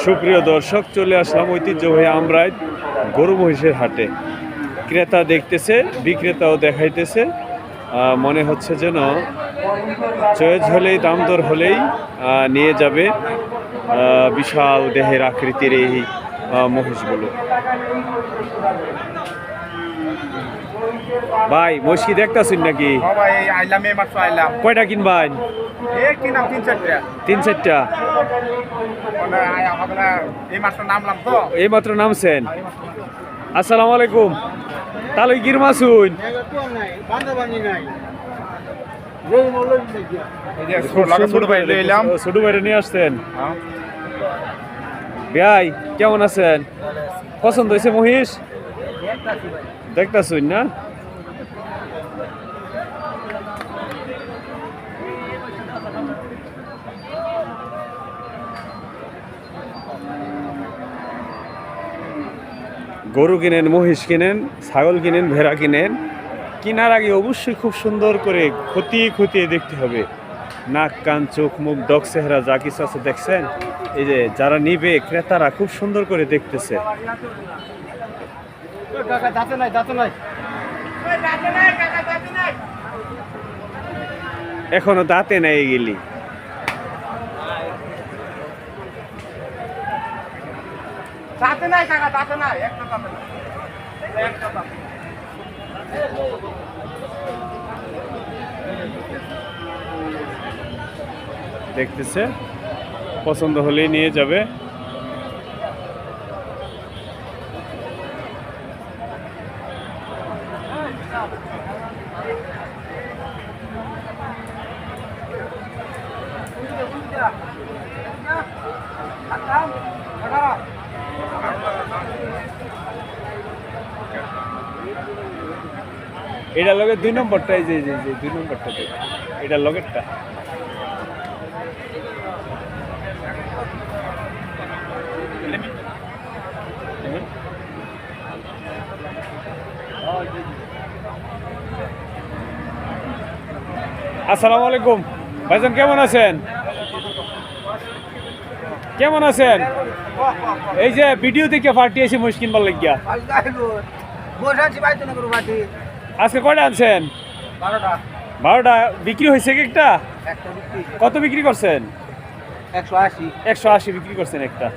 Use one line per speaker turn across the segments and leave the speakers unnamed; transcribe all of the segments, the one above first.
সুপ্রিয় দর্শক, চলে আসলাম ঐতিহ্যবাহী আমরাই গরু মহিষের হাটে। ক্রেতা দেখতেছে, বিক্রেতাও দেখাইতেছে। মনে হচ্ছে যেন চয়েস হলেই, দাম দর হলেই নিয়ে যাবে বিশাল দেহের আকৃতির এই মহিষগুলো। ভাই মহিষ কি দেখতেছেন নাকি? কয়টা কিনবেন? তিন চারটা। এই মাত্র নামছেন? আসসালামু আলাইকুম। তাহলে গিরমা শুন ছোট বাইরে নিয়ে আসছেন। ভাই কেমন আছেন? পছন্দ হয়েছে মহিষ? দেখতেছুন না? গরু কিনেন, মহিষ কিনেন, ছাগল কিনেন, ভেড়া কিনেন, কেনার আগে অবশ্যই খুব সুন্দর করে খতিয়ে খতিয়ে দেখতে হবে। নাক, কান, চোখ, মুখ, ডগ, চেহারা যা কিছু আছে দেখছেন? এই যে যারা নিবে, ক্রেতারা খুব সুন্দর করে দেখতেছে। এখনো দাঁতে নাই গেলি। দেখতেছে, পছন্দ হলেই নিয়ে যাবে। এটার লগে 2 নম্বরটা, এই যে 2 নম্বরটা, এটার লগেরটা। আসসালামু আলাইকুম ভাইজান, কেমন আছেন? কেমন আছেন? এই যে ভিডিও দেখে পার্টি এসে মহিষ কিনবার লাগিয়া। আজকে কয়টা আনছেন? 12টা। বিক্রি হয়েছে কি একটা? কত বিক্রি করছেন? 180 বিক্রি করছেন একটা।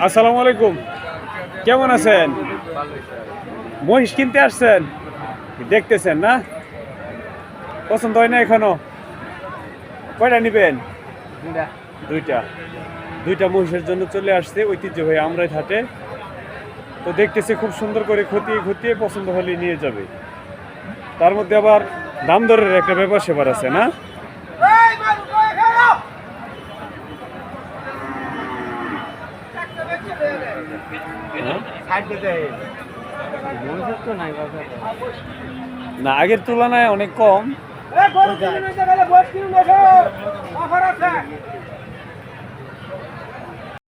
আসসালামু আলাইকুম, কেমন আছেন? মহিষ কিনতে আসছেন, দেখতেছেন না? পছন্দ হয় না এখনো? কয়টা নিবেন? দুইটা মহিষের জন্য চলে আসছে ঐতিহ্যবাহী আমরাই হাটে। তো দেখতেছি খুব সুন্দর করে খতিয়ে খতিয়ে পছন্দ হলে নিয়ে যাবে। তার মধ্যে আবার দাম দরের একটা ব্যাপার সেবার আছে না? না, আগের তুলনায় অনেক কম।